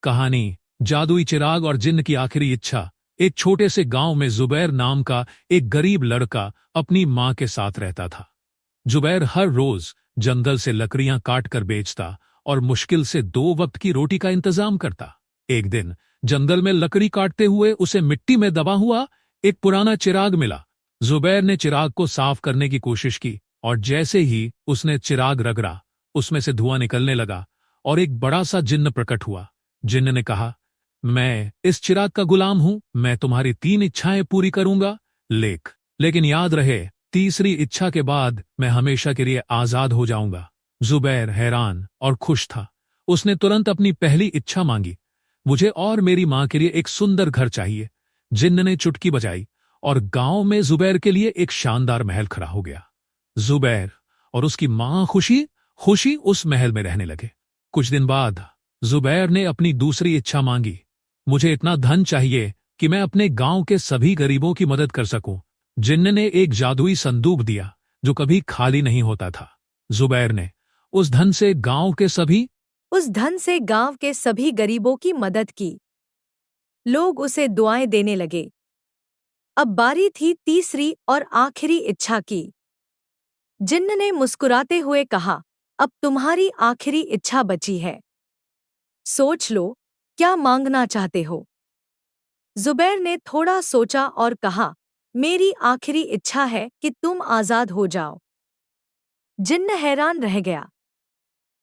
कहानी जादुई चिराग और जिन्न की आखिरी इच्छा। एक छोटे से गांव में जुबैर नाम का एक गरीब लड़का अपनी मां के साथ रहता था। जुबैर हर रोज जंगल से लकड़ियां काट कर बेचता और मुश्किल से 2 वक्त की रोटी का इंतजाम करता। एक दिन जंगल में लकड़ी काटते हुए उसे मिट्टी में दबा हुआ एक पुराना चिराग मिला। जुबैर ने चिराग को साफ करने की कोशिश की और जैसे ही उसने चिराग रगड़ा, उसमें से धुआं निकलने लगा और एक बड़ा सा जिन्न प्रकट हुआ। जिन्न ने कहा, मैं इस चिराग का गुलाम हूं, मैं तुम्हारी 3 इच्छाएं पूरी करूंगा। लेकिन याद रहे, तीसरी इच्छा के बाद मैं हमेशा के लिए आजाद हो जाऊंगा। जुबैर हैरान और खुश था। उसने तुरंत अपनी पहली इच्छा मांगी, मुझे और मेरी मां के लिए एक सुंदर घर चाहिए। जिन्न ने चुटकी बजाई और गांव में जुबैर के लिए एक शानदार महल खड़ा हो गया। जुबैर और उसकी मां खुशी खुशी उस महल में रहने लगे। कुछ दिन बाद जुबैर ने अपनी दूसरी इच्छा मांगी, मुझे इतना धन चाहिए कि मैं अपने गांव के सभी गरीबों की मदद कर सकूं। जिन्न ने एक जादुई संदूक दिया जो कभी खाली नहीं होता था। जुबैर ने उस धन से गांव के सभी गरीबों की मदद की। लोग उसे दुआएं देने लगे। अब बारी थी तीसरी और आखिरी इच्छा की। जिन्न ने मुस्कुराते हुए कहा, अब तुम्हारी आखिरी इच्छा बची है। सोच लो, क्या मांगना चाहते हो? जुबैर ने थोड़ा सोचा और कहा, मेरी आखिरी इच्छा है कि तुम आजाद हो जाओ। जिन्न हैरान रह गया।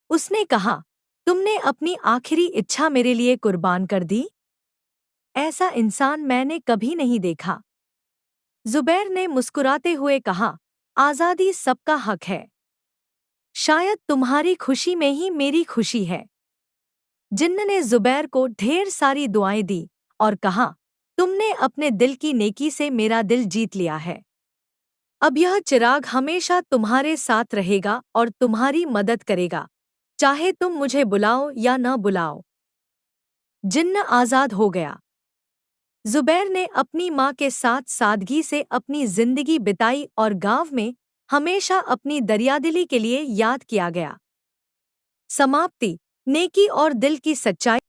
उसने कहा, तुमने अपनी आखिरी इच्छा मेरे लिए कुर्बान कर दी? ऐसा इंसान मैंने कभी नहीं देखा। जुबैर ने मुस्कुराते हुए कहा, आजादी सबका हक है। शायद तुम्हारी खुशी में ही मेरी खुशी है। जिन्न ने जुबैर को ढेर सारी दुआएं दी और कहा, तुमने अपने दिल की नेकी से मेरा दिल जीत लिया है। अब यह चिराग हमेशा तुम्हारे साथ रहेगा और तुम्हारी मदद करेगा, चाहे तुम मुझे बुलाओ या न बुलाओ। जिन्न आजाद हो गया। जुबैर ने अपनी मां के साथ सादगी से अपनी जिंदगी बिताई और गांव में हमेशा अपनी दरियादिली के लिए याद किया गया। समाप्ति। नेकी और दिल की सच्चाई।